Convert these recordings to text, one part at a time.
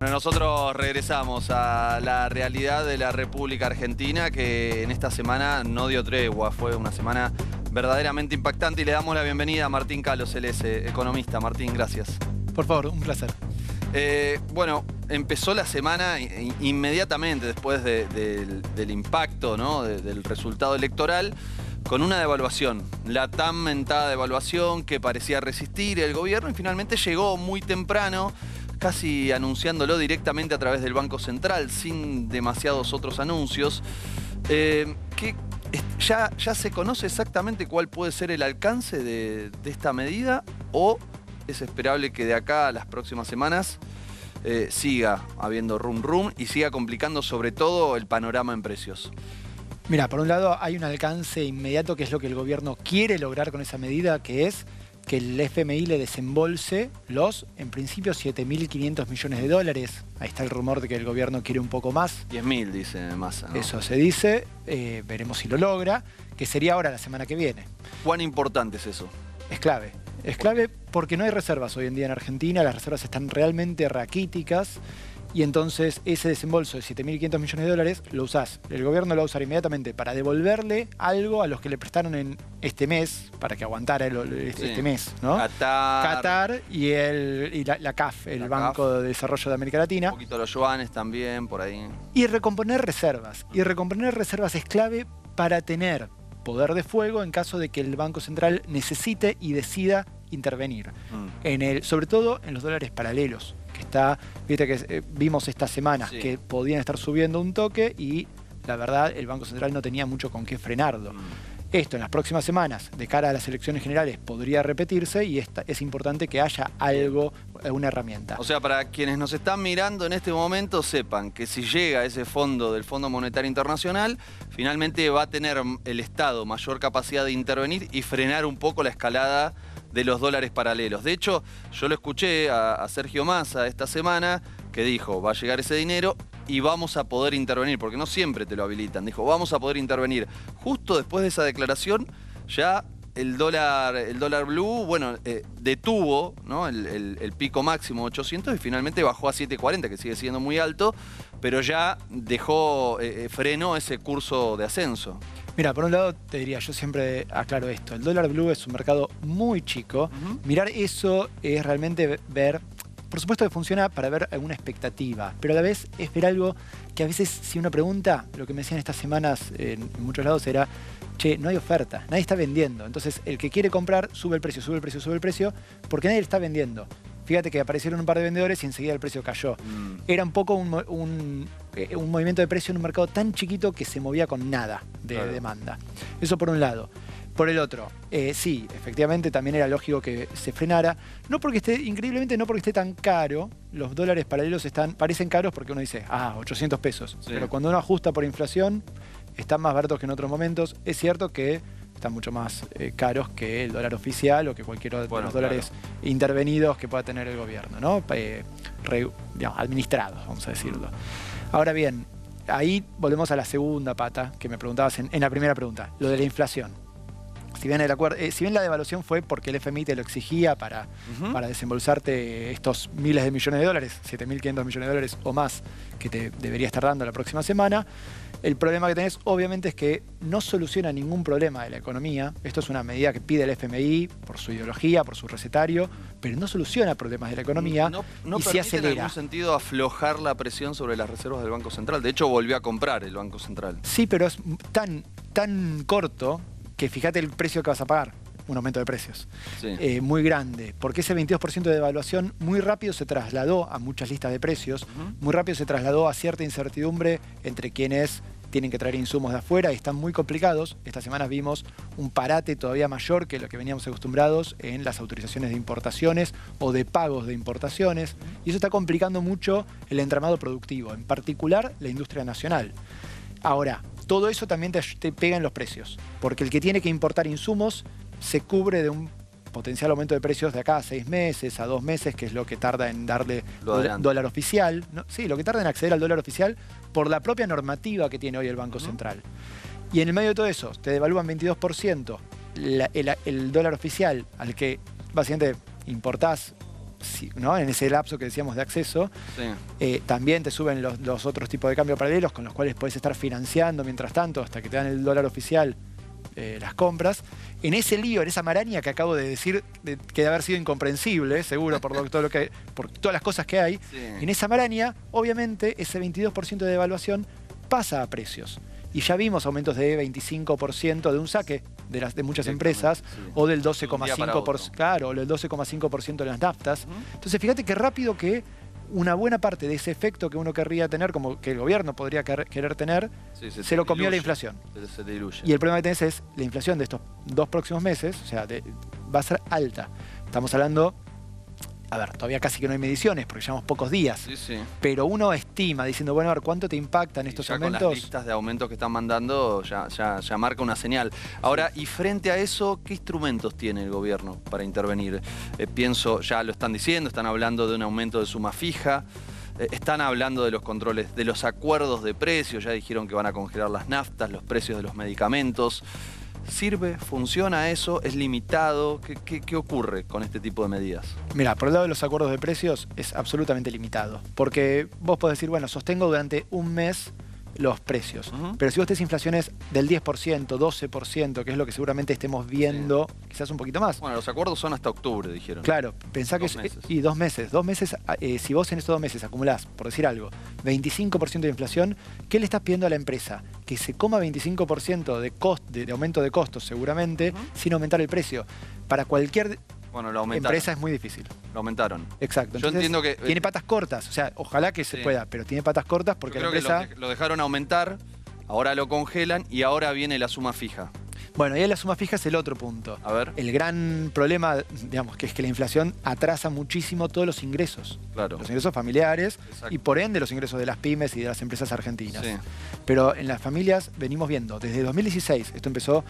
Bueno, nosotros regresamos a la realidad de la República Argentina, que en esta semana no dio tregua, fue una semana verdaderamente impactante, y le damos la bienvenida a Martín Calo, economista. Martín, gracias. Por favor, un placer. Bueno, empezó la semana inmediatamente después del impacto, ¿no? del resultado electoral, con una devaluación, la tan mentada devaluación que parecía resistir el gobierno, y finalmente llegó muy temprano, casi anunciándolo directamente a través del Banco Central, sin demasiados otros anuncios. ¿Ya se conoce exactamente cuál puede ser el alcance de esta medida, o es esperable que de acá a las próximas semanas siga habiendo rum y siga complicando sobre todo el panorama en precios? Mira, por un lado hay un alcance inmediato, que es lo que el gobierno quiere lograr con esa medida, que es que el FMI le desembolse los, en principio, 7.500 millones de dólares. Ahí está el rumor de que el gobierno quiere un poco más. 10.000, dice Massa, ¿no? Eso se dice, veremos si lo logra, que sería ahora la semana que viene. ¿Cuán importante es eso? Es clave. Es clave porque no hay reservas hoy en día en Argentina, las reservas están realmente raquíticas. Y entonces ese desembolso de 7.500 millones de dólares lo usás. El gobierno lo va a usar inmediatamente para devolverle algo a los que le prestaron en este mes, para que aguantara este mes, ¿no? Qatar y la CAF, el Banco de Desarrollo de América Latina. Un poquito los yuanes también, por ahí. Y recomponer reservas. Y recomponer reservas es clave para tener poder de fuego en caso de que el Banco Central necesite y decida intervenir. Sobre todo en los dólares paralelos. Viste que vimos estas semanas que podían estar subiendo un toque, y la verdad el Banco Central no tenía mucho con qué frenarlo. Esto en las próximas semanas, de cara a las elecciones generales, podría repetirse, y es importante que haya algo, una herramienta. O sea, para quienes nos están mirando en este momento, sepan que si llega ese fondo del Fondo Monetario Internacional, finalmente va a tener el Estado mayor capacidad de intervenir y frenar un poco la escalada de los dólares paralelos. De hecho, yo lo escuché a Sergio Massa esta semana, que dijo, va a llegar ese dinero y vamos a poder intervenir, porque no siempre te lo habilitan. Dijo, vamos a poder intervenir. Justo después de esa declaración, ya el dólar blue, bueno, detuvo, ¿no? el pico máximo 800, y finalmente bajó a 7.40, que sigue siendo muy alto, pero ya frenó ese curso de ascenso. Mira, por un lado te diría, yo siempre aclaro esto, el dólar blue es un mercado muy chico. Mirar eso es realmente ver, por supuesto que funciona para ver alguna expectativa, pero a la vez es ver algo que a veces, si uno pregunta, lo que me decían estas semanas en muchos lados era, che, no hay oferta, nadie está vendiendo. Entonces el que quiere comprar sube el precio, sube el precio, sube el precio, porque nadie le está vendiendo. Fíjate que aparecieron un par de vendedores y enseguida el precio cayó. Era un poco un movimiento de precio en un mercado tan chiquito que se movía con nada de demanda. Eso por un lado. Por el otro, sí, efectivamente también era lógico que se frenara. No porque esté, increíblemente, no porque esté tan caro. Los dólares paralelos parecen caros porque uno dice, 800 pesos. Sí. Pero cuando uno ajusta por inflación, están más baratos que en otros momentos. Es cierto que están mucho más caros que el dólar oficial o que cualquier otro de los dólares intervenidos que pueda tener el gobierno, ¿no? Digamos, administrados, vamos a decirlo. Ahora bien, ahí volvemos a la segunda pata que me preguntabas en la primera pregunta, lo de la inflación. Si bien la devaluación fue porque el FMI te lo exigía para desembolsarte estos miles de millones de dólares, 7.500 millones de dólares o más, que te debería estar dando la próxima semana, el problema que tenés obviamente es que no soluciona ningún problema de la economía. Esto es una medida que pide el FMI por su ideología, por su recetario, pero no soluciona problemas de la economía y sí acelera. En algún sentido aflojar la presión sobre las reservas del Banco Central. De hecho, volvió a comprar el Banco Central. Sí, pero es tan corto que fíjate el precio que vas a pagar, un aumento de precios muy grande, porque ese 22% de devaluación muy rápido se trasladó a muchas listas de precios, muy rápido se trasladó a cierta incertidumbre entre quienes tienen que traer insumos de afuera y están muy complicados. Estas semanas vimos un parate todavía mayor que lo que veníamos acostumbrados en las autorizaciones de importaciones o de pagos de importaciones, y eso está complicando mucho el entramado productivo, en particular la industria nacional. Ahora, todo eso también te pega en los precios, porque el que tiene que importar insumos se cubre de un potencial aumento de precios de acá a 6 meses, a 2 meses, que es lo que tarda en darle dólar oficial. ¿No? Sí, lo que tarda en acceder al dólar oficial por la propia normativa que tiene hoy el Banco Central. Y en el medio de todo eso, te devalúan 22% el dólar oficial, al que básicamente importás ¿no? En ese lapso que decíamos de acceso. Sí. También te suben los otros tipos de cambio paralelos con los cuales puedes estar financiando mientras tanto hasta que te dan el dólar oficial las compras. En ese lío, en esa maraña que acabo de decir, que debe haber sido incomprensible, seguro, por todas las cosas que hay, Sí. en esa maraña, obviamente, ese 22% de devaluación pasa a precios. Y ya vimos aumentos de 25% de un saque de muchas empresas, Sí. o del De un día para 12,5%, otro. claro, o del 12,5% de las naftas. Entonces, fíjate qué rápido que una buena parte de ese efecto que uno querría tener, como que el gobierno podría querer tener, Sí, se lo comió la diluye. inflación. Se te diluye. Y el problema que tenés es la inflación de estos 2 próximos meses, o sea, va a ser alta. Estamos hablando, a ver, todavía casi que no hay mediciones porque llevamos pocos días, Sí, sí. pero uno estima diciendo, bueno, a ver, ¿cuánto te impactan estos ya aumentos? con las listas de aumentos que están mandando ya marca una señal. Ahora, y frente a eso, ¿qué instrumentos tiene el gobierno para intervenir? Pienso, ya lo están diciendo, están hablando de un aumento de suma fija, están hablando de los controles, de los acuerdos de precios, ya dijeron que van a congelar las naftas, los precios de los medicamentos. ¿Sirve? ¿Funciona eso? ¿Es limitado? ¿Qué ocurre con este tipo de medidas? Mira, por el lado de los acuerdos de precios es absolutamente limitado, porque vos podés decir, bueno, sostengo durante un mes los precios. Pero si vos tenés inflaciones del 10%, 12%, que es lo que seguramente estemos viendo, quizás un poquito más. Bueno, los acuerdos son hasta octubre, dijeron. Claro, pensá que 2 meses. y 2 meses. 2 meses, si vos en estos 2 meses acumulás, por decir algo, 25% de inflación, ¿qué le estás pidiendo a la empresa? Que se coma 25% de aumento de costos, seguramente, sin aumentar el precio. Para cualquier Bueno, lo aumentaron. empresa es muy difícil. Lo aumentaron. Exacto. Yo Entonces, entiendo que... tiene patas cortas. O sea, ojalá que se Sí. pueda, pero tiene patas cortas porque Yo la creo empresa... que lo dejaron aumentar, ahora lo congelan y ahora viene la suma fija. Bueno, y ahí la suma fija es el otro punto. A ver. El gran problema, digamos, que es que la inflación atrasa muchísimo todos los ingresos. Claro. Los ingresos familiares Exacto. y por ende los ingresos de las pymes y de las empresas argentinas. Sí. Pero en las familias venimos viendo, desde 2016, esto empezó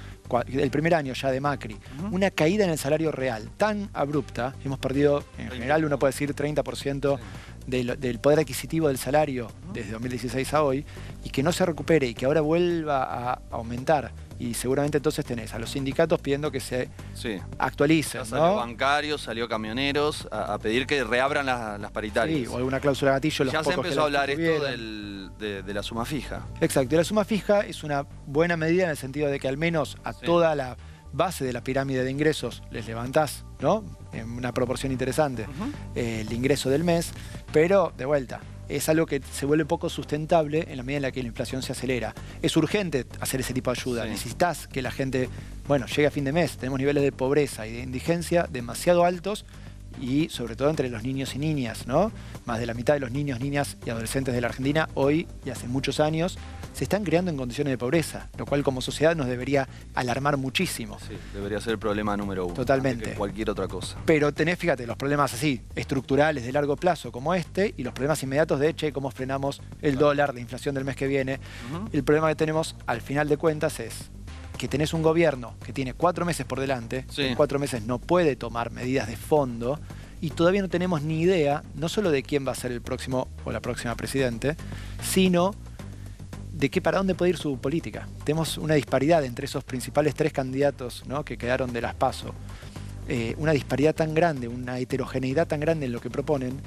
el primer año ya de Macri, una caída en el salario real tan abrupta, hemos perdido, en general uno puede decir 30% del poder adquisitivo del salario desde 2016 a hoy, y que no se recupere y que ahora vuelva a aumentar. Y seguramente entonces tenés a los sindicatos pidiendo que se Sí. actualicen, Ya salió ¿no? bancarios, salió camioneros a pedir que reabran las paritarias. Sí, o alguna cláusula gatillo. Los Ya se pocos que empezó a la hablar esto tuvieron. de la suma fija. Exacto, y la suma fija es una buena medida en el sentido de que al menos a Sí. toda la base de la pirámide de ingresos les levantás, ¿no? En una proporción interesante el ingreso del mes, pero de vuelta, es algo que se vuelve poco sustentable en la medida en la que la inflación se acelera. Es urgente hacer ese tipo de ayuda, Sí. necesitas que la gente, bueno, llegue a fin de mes, tenemos niveles de pobreza y de indigencia demasiado altos, y sobre todo entre los niños y niñas, ¿no? Más de la mitad de los niños, niñas y adolescentes de la Argentina hoy y hace muchos años se están creando en condiciones de pobreza, lo cual como sociedad nos debería alarmar muchísimo. Sí, debería ser el problema número uno. Totalmente. Antes que cualquier otra cosa. Pero tenés, fíjate, los problemas así, estructurales de largo plazo como este, y los problemas inmediatos de, che, cómo frenamos el dólar, la inflación del mes que viene. El problema que tenemos al final de cuentas es que tenés un gobierno que tiene 4 meses por delante, Sí. en 4 meses no puede tomar medidas de fondo, y todavía no tenemos ni idea, no solo de quién va a ser el próximo o la próxima presidente, sino de para dónde puede ir su política. Tenemos una disparidad entre esos principales 3 candidatos, ¿no?, que quedaron de las PASO. Una disparidad tan grande, una heterogeneidad tan grande en lo que proponen,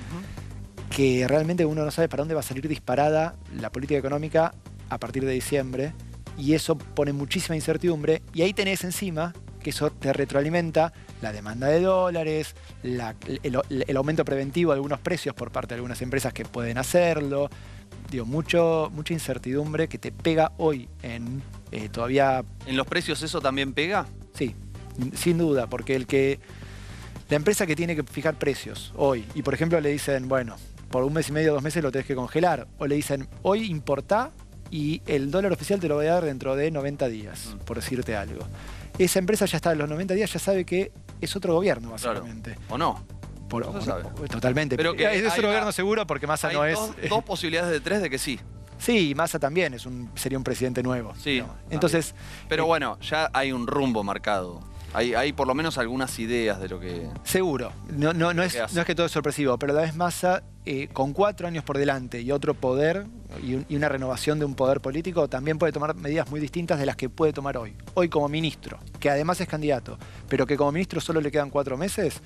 que realmente uno no sabe para dónde va a salir disparada la política económica a partir de diciembre, y eso pone muchísima incertidumbre, y ahí tenés encima que eso te retroalimenta la demanda de dólares, el aumento preventivo de algunos precios por parte de algunas empresas que pueden hacerlo. Digo, mucha incertidumbre que te pega hoy en todavía... ¿En los precios eso también pega? Sí, sin duda, porque la empresa que tiene que fijar precios hoy, y por ejemplo le dicen, bueno, por 1 mes y medio, 2 meses lo tenés que congelar, o le dicen, hoy importá y el dólar oficial te lo voy a dar dentro de 90 días, por decirte algo. Esa empresa ya está en los 90 días, ya sabe que es otro gobierno, básicamente. Claro. ¿O no? No se sabe. Totalmente. Pero que es otro gobierno seguro porque Massa Hay no es... dos posibilidades de 3 de que sí. Sí, y Massa también sería un presidente nuevo. Sí. ¿no? Entonces... Pero bueno, ya hay un rumbo marcado. Hay por lo menos algunas ideas de lo que... Seguro. No es que todo es sorpresivo, pero a la vez Massa, con 4 años por delante y otro poder y una renovación de un poder político, también puede tomar medidas muy distintas de las que puede tomar hoy. Hoy como ministro, que además es candidato, pero que como ministro solo le quedan 4 meses, sí.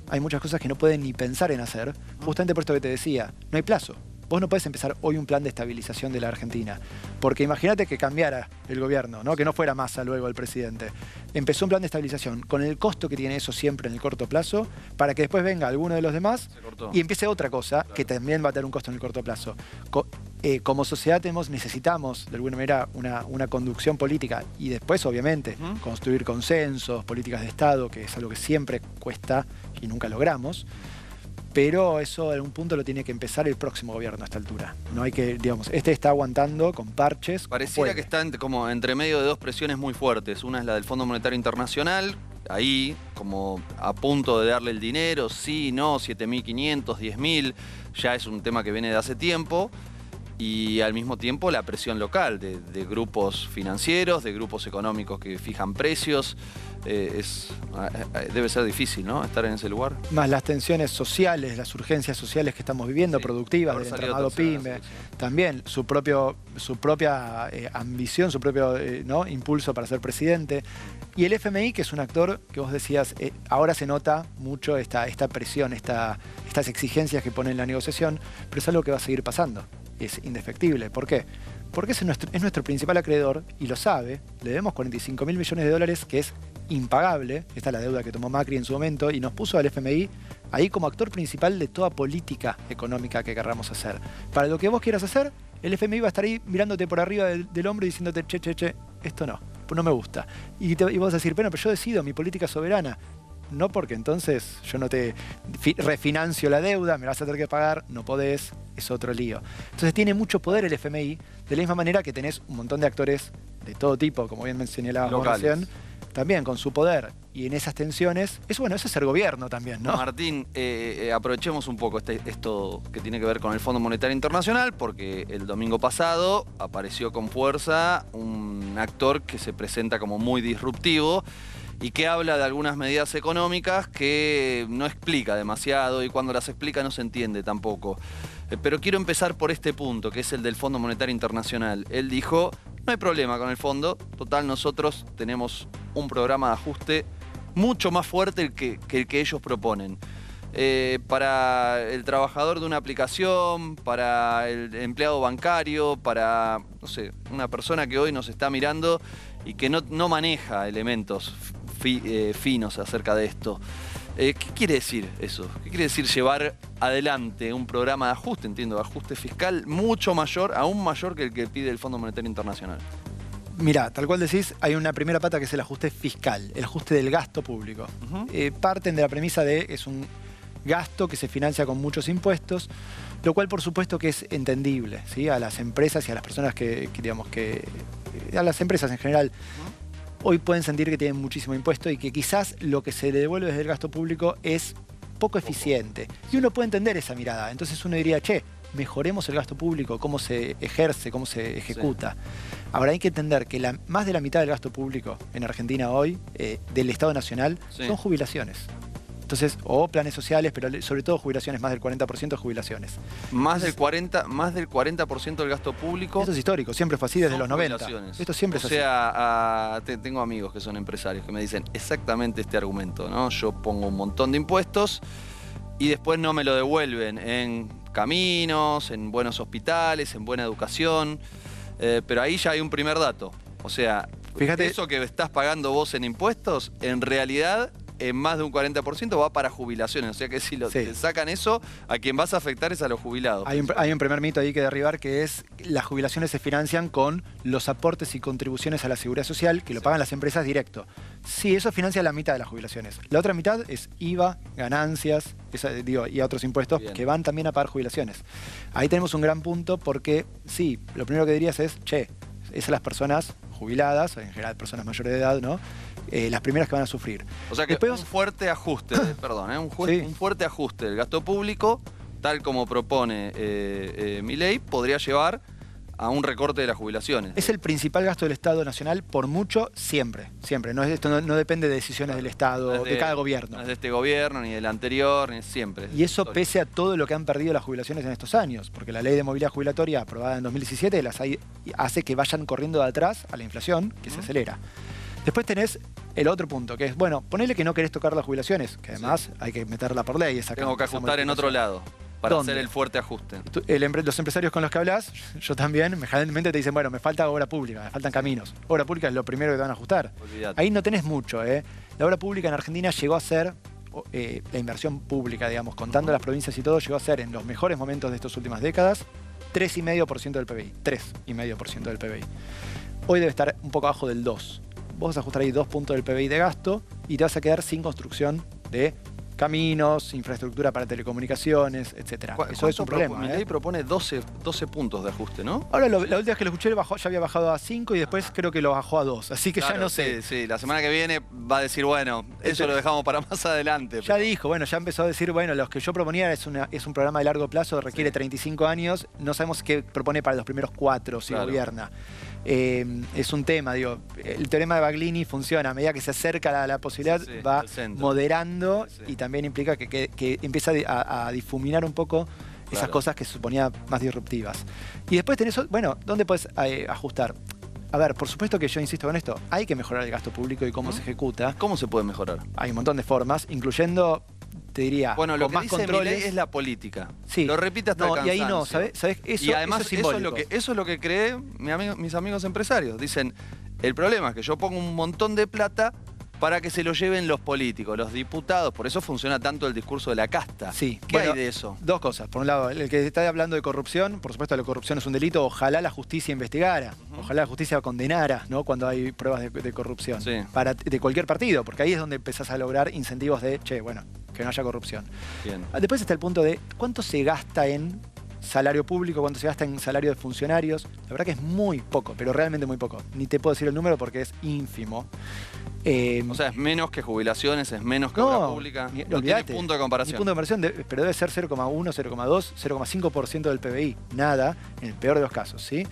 Hay muchas cosas que no puede ni pensar en hacer, justamente por esto que te decía, no hay plazo. Vos no podés empezar hoy un plan de estabilización de la Argentina. Porque imagínate que cambiara el gobierno, ¿no? Que no fuera Massa luego el presidente. Empezó un plan de estabilización con el costo que tiene eso siempre en el corto plazo, para que después venga alguno de los demás y empiece otra cosa, claro, que también va a tener un costo en el corto plazo. Como sociedad necesitamos, de alguna manera, una conducción política y después, obviamente, construir consensos, políticas de Estado, que es algo que siempre cuesta y nunca logramos. Pero eso en un punto lo tiene que empezar el próximo gobierno a esta altura. No hay que, digamos, este está aguantando con parches. Pareciera que está como entre medio de 2 presiones muy fuertes. Una es la del Fondo Monetario Internacional, ahí como a punto de darle el dinero, sí, no, 7.500, 10.000, ya es un tema que viene de hace tiempo. Y al mismo tiempo la presión local de grupos financieros, de grupos económicos que fijan precios. Debe ser difícil, ¿no?, estar en ese lugar. Más las tensiones sociales, las urgencias sociales que estamos viviendo, sí, productivas, del entramado PYME. También su propia ambición, su propio ¿no?, impulso para ser presidente. Y el FMI, que es un actor que vos decías, ahora se nota mucho esta presión, estas exigencias que pone en la negociación, pero es algo que va a seguir pasando. Es indefectible. ¿Por qué? Porque es nuestro principal acreedor y lo sabe. Le debemos 45.000 millones de dólares, que es impagable. Esta es la deuda que tomó Macri en su momento y nos puso al FMI ahí como actor principal de toda política económica que querramos hacer. Para lo que vos quieras hacer, el FMI va a estar ahí mirándote por arriba del hombro y diciéndote, che, esto no me gusta. Y vos vas a decir, bueno, pero yo decido, mi política soberana. No, porque entonces yo no te refinancio la deuda, me vas a tener que pagar, no podés, es otro lío. Entonces tiene mucho poder el FMI, de la misma manera que tenés un montón de actores de todo tipo, como bien me señalabas recién, también con su poder y en esas tensiones, eso es ser gobierno también, ¿no? Martín, aprovechemos un poco esto que tiene que ver con el Fondo Monetario Internacional, porque el domingo pasado apareció con fuerza un actor que se presenta como muy disruptivo y que habla de algunas medidas económicas que no explica demasiado y cuando las explica no se entiende tampoco. Pero quiero empezar por este punto, que es el del Fondo Monetario Internacional. Él dijo, no hay problema con el fondo, total nosotros tenemos un programa de ajuste mucho más fuerte que el que ellos proponen. Para el trabajador de una aplicación, para el empleado bancario, para, no sé, una persona que hoy nos está mirando y que no maneja elementos finos acerca de esto. ¿Qué quiere decir eso? ¿Qué quiere decir llevar adelante un programa de ajuste, entiendo, de ajuste fiscal mucho mayor, aún mayor que el que pide el Fondo Monetario Internacional? Mirá, tal cual decís, hay una primera pata que es el ajuste fiscal, el ajuste del gasto público. Parten de la premisa de es un gasto que se financia con muchos impuestos, lo cual por supuesto que es entendible, ¿sí?, a las empresas y a las personas a las empresas en general. Hoy pueden sentir que tienen muchísimo impuesto y que quizás lo que se le devuelve desde el gasto público es poco eficiente. Y uno puede entender esa mirada. Entonces uno diría, che, mejoremos el gasto público, cómo se ejerce, cómo se ejecuta. Sí. Ahora hay que entender que más de la mitad del gasto público en Argentina hoy, del Estado Nacional, son jubilaciones. Entonces, o planes sociales, pero sobre todo jubilaciones, más del 40% de jubilaciones. Más del 40% del gasto público. Eso es histórico, siempre fue así desde los 90. Esto siempre es así. O sea, tengo amigos que son empresarios que me dicen exactamente este argumento, ¿no? Yo pongo un montón de impuestos y después no me lo devuelven en caminos, en buenos hospitales, en buena educación. Pero ahí ya hay un primer dato. O sea, fíjate, eso que estás pagando vos en impuestos, en realidad en más de un 40% va para jubilaciones. O sea que si te sacan eso, a quien vas a afectar es a los jubilados. Hay un primer mito ahí que derribar, que es las jubilaciones se financian con los aportes y contribuciones a la seguridad social, que lo pagan las empresas directo. Sí, eso financia la mitad de las jubilaciones. La otra mitad es IVA, ganancias, y a otros impuestos que van también a pagar jubilaciones. Ahí tenemos un gran punto porque, sí, lo primero que dirías es, che, esas las personas jubiladas, en general personas mayores de edad, ¿no? Las primeras que van a sufrir. O sea que después, un fuerte ajuste, un fuerte ajuste del gasto público, tal como propone Milei, podría llevar a un recorte de las jubilaciones. Es el principal gasto del Estado Nacional por mucho, siempre. Siempre. Esto no depende de decisiones del Estado, de cada gobierno. No es de este gobierno, ni del anterior, ni siempre. Y eso pese a todo lo que han perdido las jubilaciones en estos años. Porque la ley de movilidad jubilatoria aprobada en 2017 hace que vayan corriendo de atrás a la inflación, que se acelera. Después tenés el otro punto, que es, bueno, ponele que no querés tocar las jubilaciones, que además hay que meterla por ley. Tengo que ajustar en otro lado. Para ¿Dónde? hacer el fuerte ajuste. Los empresarios con los que hablas, yo también, generalmente te dicen, bueno, me falta obra pública, me faltan caminos. Obra pública es lo primero que te van a ajustar. Olvídate. Ahí no tenés mucho, ¿eh? La obra pública en Argentina llegó a ser, la inversión pública, digamos, contando las provincias y todo, llegó a ser en los mejores momentos de estas últimas décadas, 3,5% del PBI. 3,5% del PBI. Hoy debe estar un poco abajo del 2%. Vos vas a ajustar ahí 2 puntos del PBI de gasto y te vas a quedar sin construcción de caminos, infraestructura para telecomunicaciones, etc. Eso es un problema. Mi ley propone 12 puntos de ajuste, ¿no? Ahora, la última vez que lo escuché ya había bajado a 5 y después creo que lo bajó a 2. Así que claro, ya no sé. Sí, la semana que viene va a decir, bueno, eso lo dejamos para más adelante. Ya dijo, bueno, ya empezó a decir, bueno, los que yo proponía es un programa de largo plazo, requiere 35 años, no sabemos qué propone para los primeros 4 si gobierna. Es un tema, digo, el teorema de Baglini funciona, a medida que se acerca a la posibilidad, va moderando y también implica que empieza a difuminar un poco esas cosas que se suponía más disruptivas. Y después tenés, bueno, ¿dónde puedes ajustar? A ver, por supuesto que yo insisto con esto, hay que mejorar el gasto público y cómo se ejecuta. ¿Cómo se puede mejorar? Hay un montón de formas, incluyendo, te diría, bueno, lo con que más dice controles. Milei es la política. Sí. Lo repite hasta el cansancio. Y ahí no, ¿sabes? Y además eso es lo que creen mis amigos empresarios. Dicen, el problema es que yo pongo un montón de plata para que se lo lleven los políticos, los diputados. Por eso funciona tanto el discurso de la casta. Sí. ¿Qué hay de eso? Dos cosas. Por un lado, el que está hablando de corrupción, por supuesto la corrupción es un delito, ojalá la justicia investigara, ojalá la justicia condenara, ¿no? Cuando hay pruebas de corrupción. Sí. De cualquier partido, porque ahí es donde empezás a lograr incentivos de, che, bueno, que no haya corrupción. Bien. Después está el punto de cuánto se gasta en salario público, cuánto se gasta en salario de funcionarios. La verdad que es muy poco, pero realmente muy poco. Ni te puedo decir el número porque es ínfimo. O sea, es menos que jubilaciones, es menos que obra pública. No tiene punto de comparación. Punto de comparación, pero debe ser 0,1, 0,2, 0,5% del PBI. Nada, en el peor de los casos, ¿sí?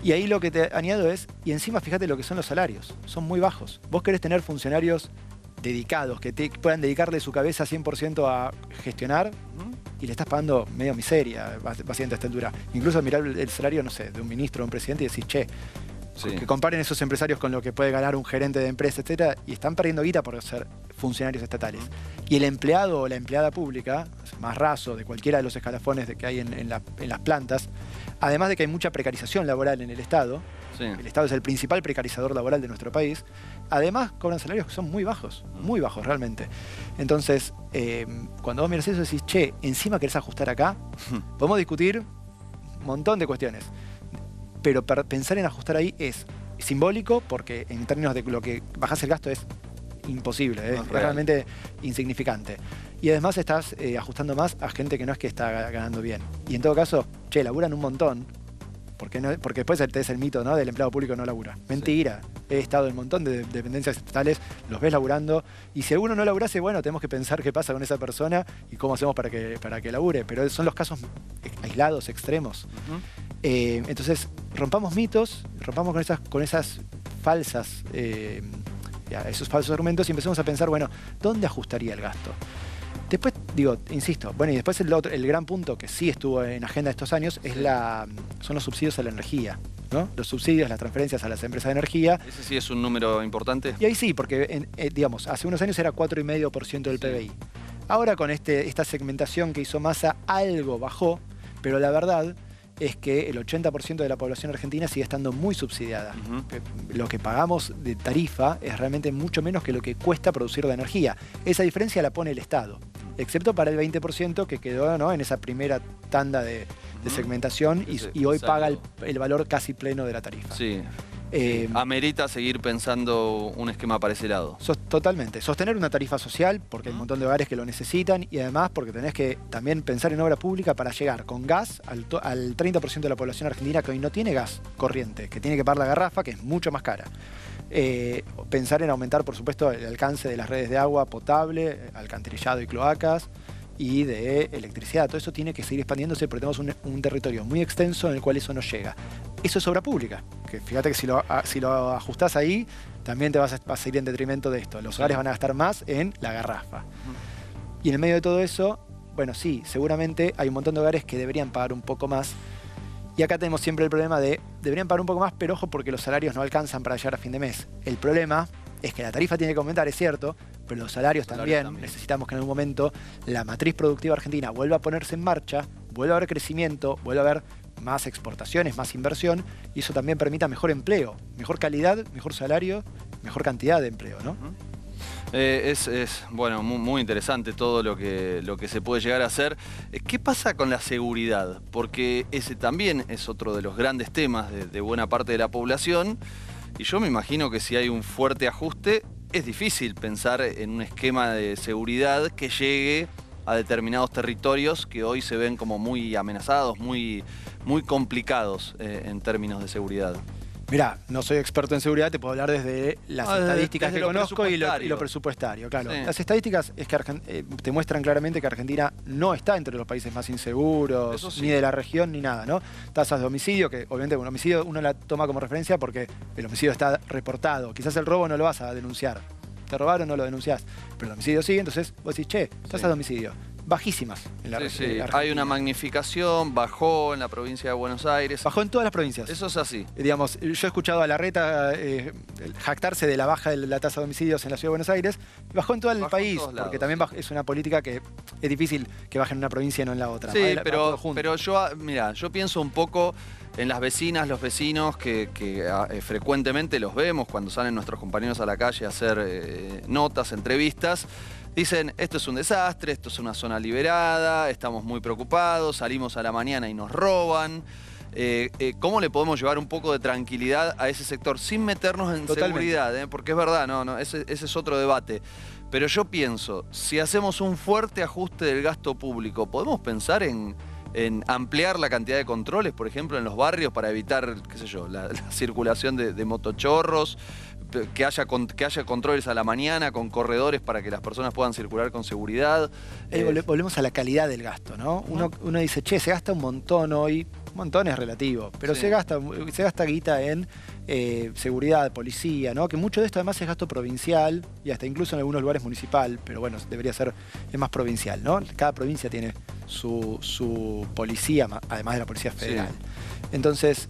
Y ahí lo que te añado es, y encima fíjate lo que son los salarios. Son muy bajos. Vos querés tener funcionarios dedicados, que puedan dedicarle su cabeza 100% a gestionar, y le estás pagando medio miseria, básicamente a esta altura. Incluso mirar el salario, no sé, de un ministro o un presidente y decís, che, que comparen esos empresarios con lo que puede ganar un gerente de empresa, etcétera, y están perdiendo guita por ser funcionarios estatales. Y el empleado o la empleada pública, más raso de cualquiera de los escalafones que hay en las plantas, además de que hay mucha precarización laboral en el Estado, el Estado es el principal precarizador laboral de nuestro país, además cobran salarios que son muy bajos realmente. Entonces, cuando vos mirás eso decís, che, encima querés ajustar acá, podemos discutir un montón de cuestiones. Pero pensar en ajustar ahí es simbólico porque en términos de lo que bajás el gasto es imposible, es realmente insignificante. Y además estás ajustando más a gente que no es que está ganando bien. Y en todo caso, che, laburan un montón. Porque después tenés el mito, ¿no? Del empleado público no labura. Mentira. He estado en un montón de dependencias estatales, los ves laburando. Y si alguno no laburase, bueno, tenemos que pensar qué pasa con esa persona y cómo hacemos para que labure. Pero son los casos aislados, extremos. Entonces, rompamos mitos, rompamos con esas falsas, esos falsos argumentos y empecemos a pensar, bueno, ¿dónde ajustaría el gasto? Después, insisto, bueno, y después el gran punto que sí estuvo en agenda estos años son los subsidios a la energía, ¿no? Los subsidios, las transferencias a las empresas de energía. ¿Ese sí es un número importante? Y ahí sí, porque, hace unos años era 4,5% del PBI. Ahora con esta segmentación que hizo Massa, algo bajó, pero la verdad es que el 80% de la población argentina sigue estando muy subsidiada. Lo que pagamos de tarifa es realmente mucho menos que lo que cuesta producir la energía. Esa diferencia la pone el Estado, excepto para el 20% que quedó, ¿no?, en esa primera tanda de segmentación y hoy paga el valor casi pleno de la tarifa. Sí. Amerita seguir pensando un esquema para ese lado. Totalmente. Sostener una tarifa social, porque hay un montón de hogares que lo necesitan, y además porque tenés que también pensar en obra pública para llegar con gas al 30% de la población argentina que hoy no tiene gas corriente, que tiene que pagar la garrafa, que es mucho más cara. Pensar en aumentar, por supuesto, el alcance de las redes de agua potable, alcantarillado y cloacas, y de electricidad. Todo eso tiene que seguir expandiéndose porque tenemos un territorio muy extenso en el cual eso no llega. Eso es obra pública, que fíjate que si lo ajustás ahí, también te vas a ir en detrimento de esto. Los hogares van a gastar más en la garrafa. Y en el medio de todo eso, bueno, sí, seguramente hay un montón de hogares que deberían pagar un poco más. Y acá tenemos siempre el problema de, deberían pagar un poco más, pero ojo porque los salarios no alcanzan para llegar a fin de mes. El problema es que la tarifa tiene que aumentar, es cierto, pero los salarios también. Necesitamos que en algún momento la matriz productiva argentina vuelva a ponerse en marcha, vuelva a haber crecimiento, vuelva a haber más exportaciones, más inversión, y eso también permita mejor empleo, mejor calidad, mejor salario, mejor cantidad de empleo, ¿no? Bueno, muy interesante todo lo que se puede llegar a hacer. ¿Qué pasa con la seguridad? Porque ese también es otro de los grandes temas de buena parte de la población. Y yo me imagino que si hay un fuerte ajuste, es difícil pensar en un esquema de seguridad que llegue a determinados territorios que hoy se ven como muy amenazados, muy complicados en términos de seguridad. Mirá, no soy experto en seguridad, te puedo hablar desde las estadísticas que conozco y lo presupuestario. Claro. Sí. Las estadísticas es que te muestran claramente que Argentina no está entre los países más inseguros, sí, ni de la región, ni nada, ¿no? Tasas de homicidio, que obviamente un homicidio uno la toma como referencia porque el homicidio está reportado. Quizás el robo no lo vas a denunciar. Te robaron, no lo denunciás. Pero el homicidio sí, entonces vos decís, che, tasas de homicidio bajísimas en la región. Hay una magnificación, bajó en la provincia de Buenos Aires. Bajó en todas las provincias. Eso es así. Digamos, yo he escuchado a Larreta jactarse de la baja de la tasa de homicidios en la Ciudad de Buenos Aires. Bajó en todo el país, porque también es una política que es difícil que baje en una provincia y no en la otra. Sí, pero yo pienso un poco en las vecinas, los vecinos que frecuentemente los vemos cuando salen nuestros compañeros a la calle a hacer notas, entrevistas. Dicen, esto es un desastre, esto es una zona liberada, estamos muy preocupados, salimos a la mañana y nos roban. ¿Cómo le podemos llevar un poco de tranquilidad a ese sector sin meternos en seguridad? Porque es verdad, ese es otro debate. Pero yo pienso, si hacemos un fuerte ajuste del gasto público, ¿podemos pensar en ampliar la cantidad de controles, por ejemplo, en los barrios para evitar, qué sé yo, la circulación de motochorros? Que haya controles a la mañana con corredores para que las personas puedan circular con seguridad. Volvemos a la calidad del gasto, ¿no? Uno dice, che, se gasta un montón hoy. Un montón es relativo, pero sí, se gasta guita en seguridad, policía, ¿no? Que mucho de esto además es gasto provincial y hasta incluso en algunos lugares municipal, pero bueno, debería ser más provincial, ¿no? Cada provincia tiene su policía, además de la policía federal. Sí. Entonces,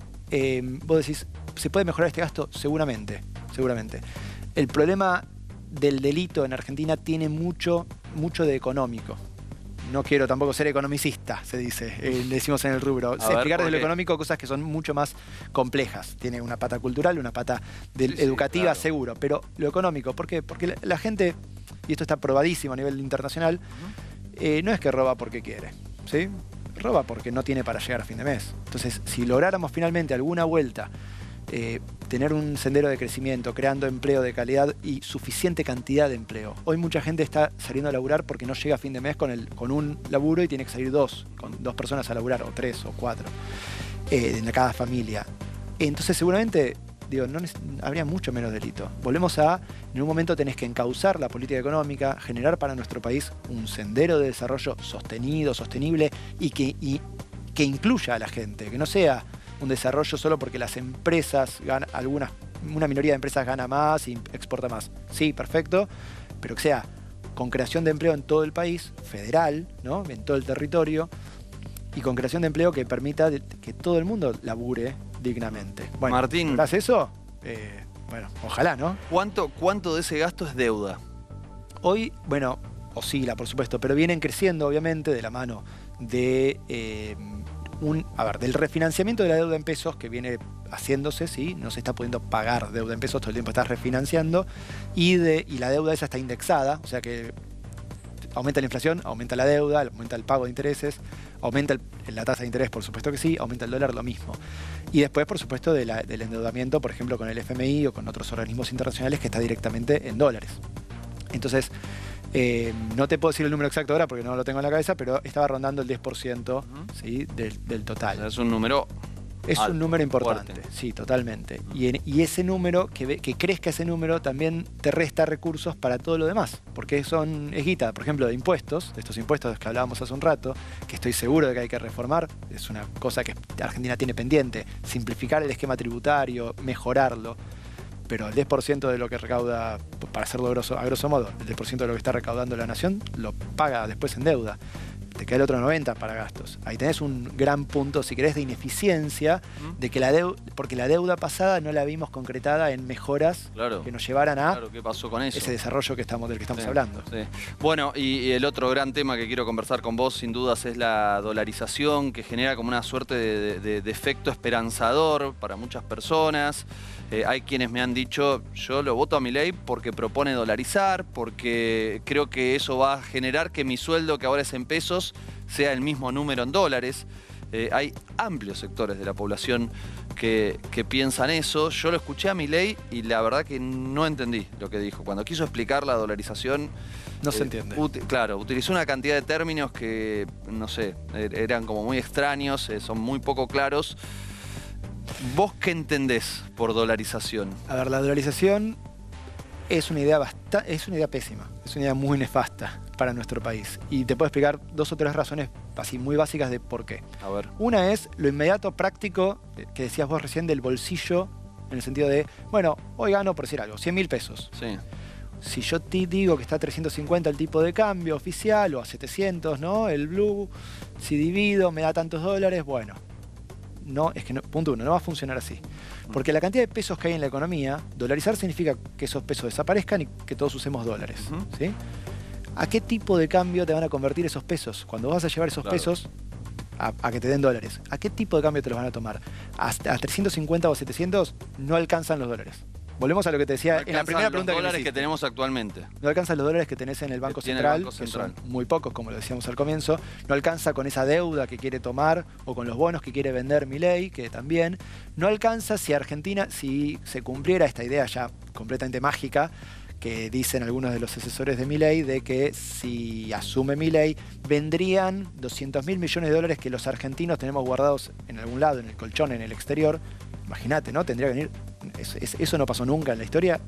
vos decís, ¿se puede mejorar este gasto? Seguramente. El problema del delito en Argentina tiene mucho de económico. No quiero tampoco ser economicista, se dice, decimos en el rubro. Explicar desde lo económico cosas que son mucho más complejas. Tiene una pata cultural, una pata educativa, claro, seguro. Pero lo económico, ¿por qué? Porque la gente, y esto está probadísimo a nivel internacional, no es que roba porque quiere, ¿sí? Roba porque no tiene para llegar a fin de mes. Entonces, si lográramos finalmente alguna vuelta, tener un sendero de crecimiento, creando empleo de calidad y suficiente cantidad de empleo. Hoy mucha gente está saliendo a laburar porque no llega a fin de mes con un laburo y tiene que salir con dos personas a laburar, o 3 o 4, en cada familia. Entonces seguramente, habría mucho menos delito. Volvemos en un momento tenés que encauzar la política económica, generar para nuestro país un sendero de desarrollo sostenido, sostenible y que incluya a la gente, que no sea un desarrollo solo porque las empresas una minoría de empresas gana más y exporta más. Sí, perfecto, pero que sea con creación de empleo en todo el país, federal, ¿no? En todo el territorio, y con creación de empleo que permita que todo el mundo labure dignamente. Bueno, Martín, ¿lográs eso? Bueno, ojalá, ¿no? ¿Cuánto de ese gasto es deuda? Hoy, bueno, oscila, por supuesto, pero vienen creciendo, obviamente, de la mano de del refinanciamiento de la deuda en pesos que viene haciéndose, ¿sí? No se está pudiendo pagar deuda en pesos, todo el tiempo está refinanciando, y la deuda esa está indexada, o sea que aumenta la inflación, aumenta la deuda, aumenta el pago de intereses, aumenta la tasa de interés, por supuesto que sí, aumenta el dólar, lo mismo. Y después, por supuesto, del endeudamiento, por ejemplo, con el FMI o con otros organismos internacionales que está directamente en dólares. Entonces, no te puedo decir el número exacto ahora porque no lo tengo en la cabeza, pero estaba rondando el 10%, ¿sí? del total. O sea, es un número Es alto, un número importante, fuerte. sí, totalmente. Y ese número, que crezca ese número, también te resta recursos para todo lo demás. Porque es guita, por ejemplo, de impuestos, de estos impuestos que hablábamos hace un rato, que estoy seguro de que hay que reformar. Es una cosa que Argentina tiene pendiente. Simplificar el esquema tributario, mejorarlo. Pero el 10% de lo que recauda, para hacerlo a grosso modo, el 10% de lo que está recaudando la nación, lo paga después en deuda. Te queda el otro 90% para gastos. Ahí tenés un gran punto, si querés, de ineficiencia, de que porque la deuda pasada no la vimos concretada en mejoras que nos llevaran a ¿qué pasó con eso? ese desarrollo del que estamos hablando. Sí. Bueno, y el otro gran tema que quiero conversar con vos, sin dudas, es la dolarización, que genera como una suerte de efecto esperanzador para muchas personas. Hay quienes me han dicho, yo lo voto a Milei porque propone dolarizar, porque creo que eso va a generar que mi sueldo, que ahora es en pesos, sea el mismo número en dólares. Hay amplios sectores de la población que piensan eso. Yo lo escuché a Milei y la verdad que no entendí lo que dijo. Cuando quiso explicar la dolarización... No se entiende. Claro, utilizó una cantidad de términos que, no sé, eran como muy extraños, son muy poco claros. ¿Vos qué entendés por dolarización? A ver, la dolarización es una idea pésima, es una idea muy nefasta para nuestro país. Y te puedo explicar 2 o 3 razones así muy básicas de por qué. A ver. Una es lo inmediato práctico que decías vos recién del bolsillo, en el sentido de, bueno, hoy gano, por decir algo, 100.000 pesos. Sí. Si yo te digo que está a 350 el tipo de cambio oficial o a 700, ¿no? El blue, si divido me da tantos dólares, bueno. No, es que no, punto uno, no va a funcionar así. Porque la cantidad de pesos que hay en la economía, dolarizar significa que esos pesos desaparezcan y que todos usemos dólares. ¿Sí? ¿A qué tipo de cambio te van a convertir esos pesos? Cuando vas a llevar esos pesos a que te den dólares, ¿a qué tipo de cambio te los van a tomar? A 350 o 700 no alcanzan los dólares. Volvemos a lo que te decía en la primera pregunta. Los dólares que tenemos actualmente. No alcanza los dólares que tenés en el Banco Central, que son muy pocos, como lo decíamos al comienzo. No alcanza con esa deuda que quiere tomar o con los bonos que quiere vender Milei, que también. No alcanza si Argentina, si se cumpliera esta idea ya completamente mágica, que dicen algunos de los asesores de Milei, de que si asume Milei, vendrían 200.000 millones de dólares que los argentinos tenemos guardados en algún lado, en el colchón, en el exterior. Imagínate, ¿no? Tendría que venir. Eso no pasó nunca en la historia,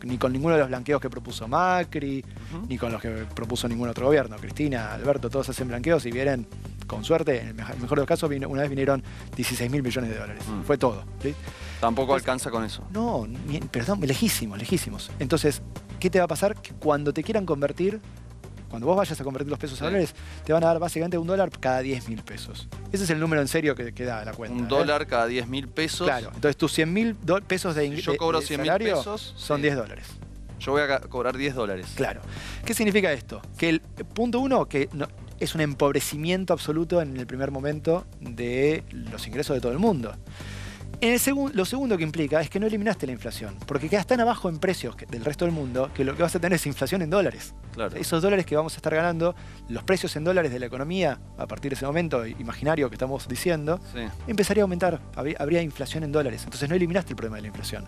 ni con ninguno de los blanqueos que propuso Macri, ni con los que propuso ningún otro gobierno. Cristina, Alberto, todos hacen blanqueos y vienen, con suerte, en el mejor de los casos, una vez vinieron 16.000 millones de dólares. Fue todo. ¿Sí? Tampoco alcanza con eso. No, perdón, lejísimos. Entonces, ¿qué te va a pasar? Que cuando te quieran convertir, cuando vos vayas a convertir los pesos a dólares, te van a dar básicamente $1 cada 10.000 pesos. Ese es el número en serio que da la cuenta. $1 cada 10.000 pesos. Claro, entonces tus 100.000 pesos de ingreso. Yo cobro 100.000 pesos. Son $10. Yo voy a cobrar $10. Claro. ¿Qué significa esto? Que el punto uno, que es un empobrecimiento absoluto en el primer momento de los ingresos de todo el mundo. Lo segundo que implica es que no eliminaste la inflación, porque quedas tan abajo en precios del resto del mundo que lo que vas a tener es inflación en dólares. Claro. Esos dólares que vamos a estar ganando, los precios en dólares de la economía, a partir de ese momento imaginario que estamos diciendo, empezaría a aumentar, habría inflación en dólares. Entonces no eliminaste el problema de la inflación,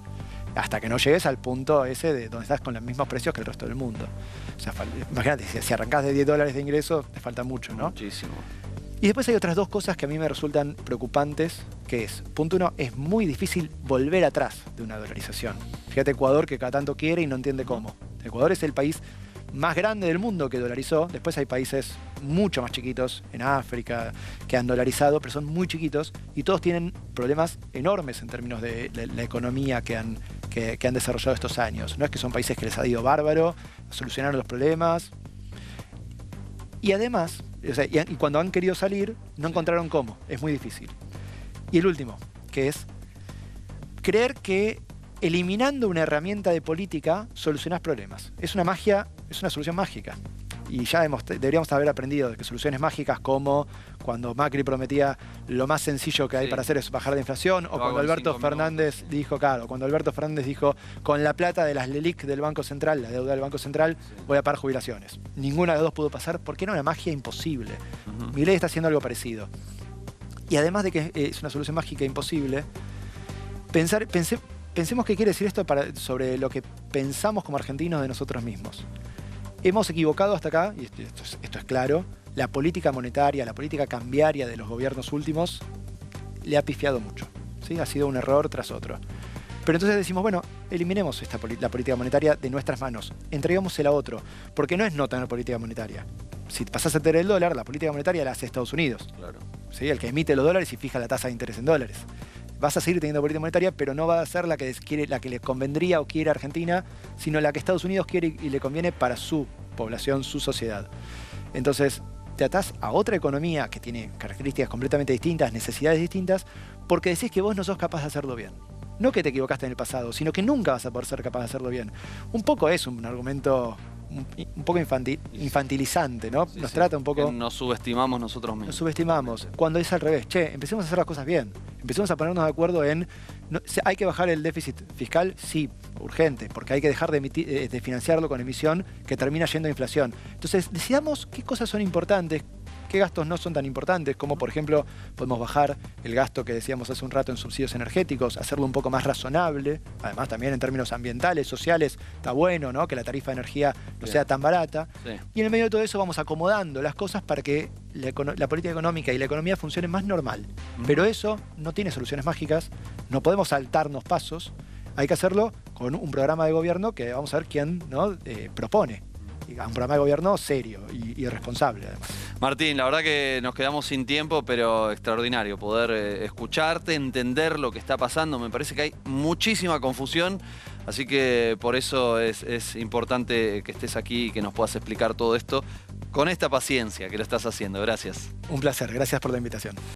hasta que no llegues al punto ese de donde estás con los mismos precios que el resto del mundo. O sea, imagínate, si arrancás de $10 de ingreso, te falta mucho, ¿no? Muchísimo. Y después hay otras 2 cosas que a mí me resultan preocupantes, que es, punto uno, es muy difícil volver atrás de una dolarización. Fíjate Ecuador, que cada tanto quiere y no entiende cómo. Ecuador es el país más grande del mundo que dolarizó. Después hay países mucho más chiquitos en África que han dolarizado, pero son muy chiquitos y todos tienen problemas enormes en términos de la economía que han desarrollado estos años. No es que son países que les ha ido bárbaro, solucionaron los problemas. Y además, o sea, y cuando han querido salir, no encontraron cómo. Es muy difícil. Y el último, que es creer que eliminando una herramienta de política solucionás problemas. Es una magia, es una solución mágica. Y ya deberíamos haber aprendido de que soluciones mágicas como cuando Macri prometía lo más sencillo que hay para hacer es bajar la inflación, o cuando Alberto Fernández dijo, con la plata de las LELIQ del Banco Central, la deuda del Banco Central, voy a pagar jubilaciones. Ninguna de las dos pudo pasar porque era una magia imposible. Milei está haciendo algo parecido. Y además de que es una solución mágica imposible, pensemos qué quiere decir esto sobre lo que pensamos como argentinos de nosotros mismos. Hemos equivocado hasta acá, y esto es claro, la política monetaria, la política cambiaria de los gobiernos últimos le ha pifiado mucho. ¿Sí? Ha sido un error tras otro. Pero entonces decimos, bueno, eliminemos la política monetaria de nuestras manos, entreguémosela a otro, porque no es no tener política monetaria. Si pasás a tener el dólar, la política monetaria la hace Estados Unidos. Claro. ¿Sí? El que emite los dólares y fija la tasa de interés en dólares. Vas a seguir teniendo política monetaria, pero no va a ser la que le convendría o quiere a Argentina, sino la que Estados Unidos quiere y le conviene para su población, su sociedad. Entonces, te atás a otra economía que tiene características completamente distintas, necesidades distintas, porque decís que vos no sos capaz de hacerlo bien. No que te equivocaste en el pasado, sino que nunca vas a poder ser capaz de hacerlo bien. Un poco es un argumento un poco infantilizante, ¿no? Sí, nos sí. trata un poco... Que nos subestimamos nosotros mismos. Nos subestimamos. Cuando es al revés, che, empecemos a hacer las cosas bien. Empecemos a ponernos de acuerdo en... ¿hay que bajar el déficit fiscal? Sí, urgente, porque hay que dejar de financiarlo con emisión que termina yendo a inflación. Entonces, decidamos qué cosas son importantes, qué gastos no son tan importantes, como por ejemplo podemos bajar el gasto que decíamos hace un rato en subsidios energéticos, hacerlo un poco más razonable, además también en términos ambientales, sociales, está bueno, ¿no? Que la tarifa de energía no sea tan barata. Sí. Y en el medio de todo eso vamos acomodando las cosas para que la política económica y la economía funcionen más normal. Pero eso no tiene soluciones mágicas, no podemos saltarnos pasos, hay que hacerlo con un programa de gobierno que vamos a ver quién, ¿no? Propone. Un programa de gobierno serio y responsable, además. Martín, la verdad que nos quedamos sin tiempo, pero extraordinario poder escucharte, entender lo que está pasando. Me parece que hay muchísima confusión, así que por eso es importante que estés aquí y que nos puedas explicar todo esto con esta paciencia que lo estás haciendo. Gracias. Un placer, gracias por la invitación.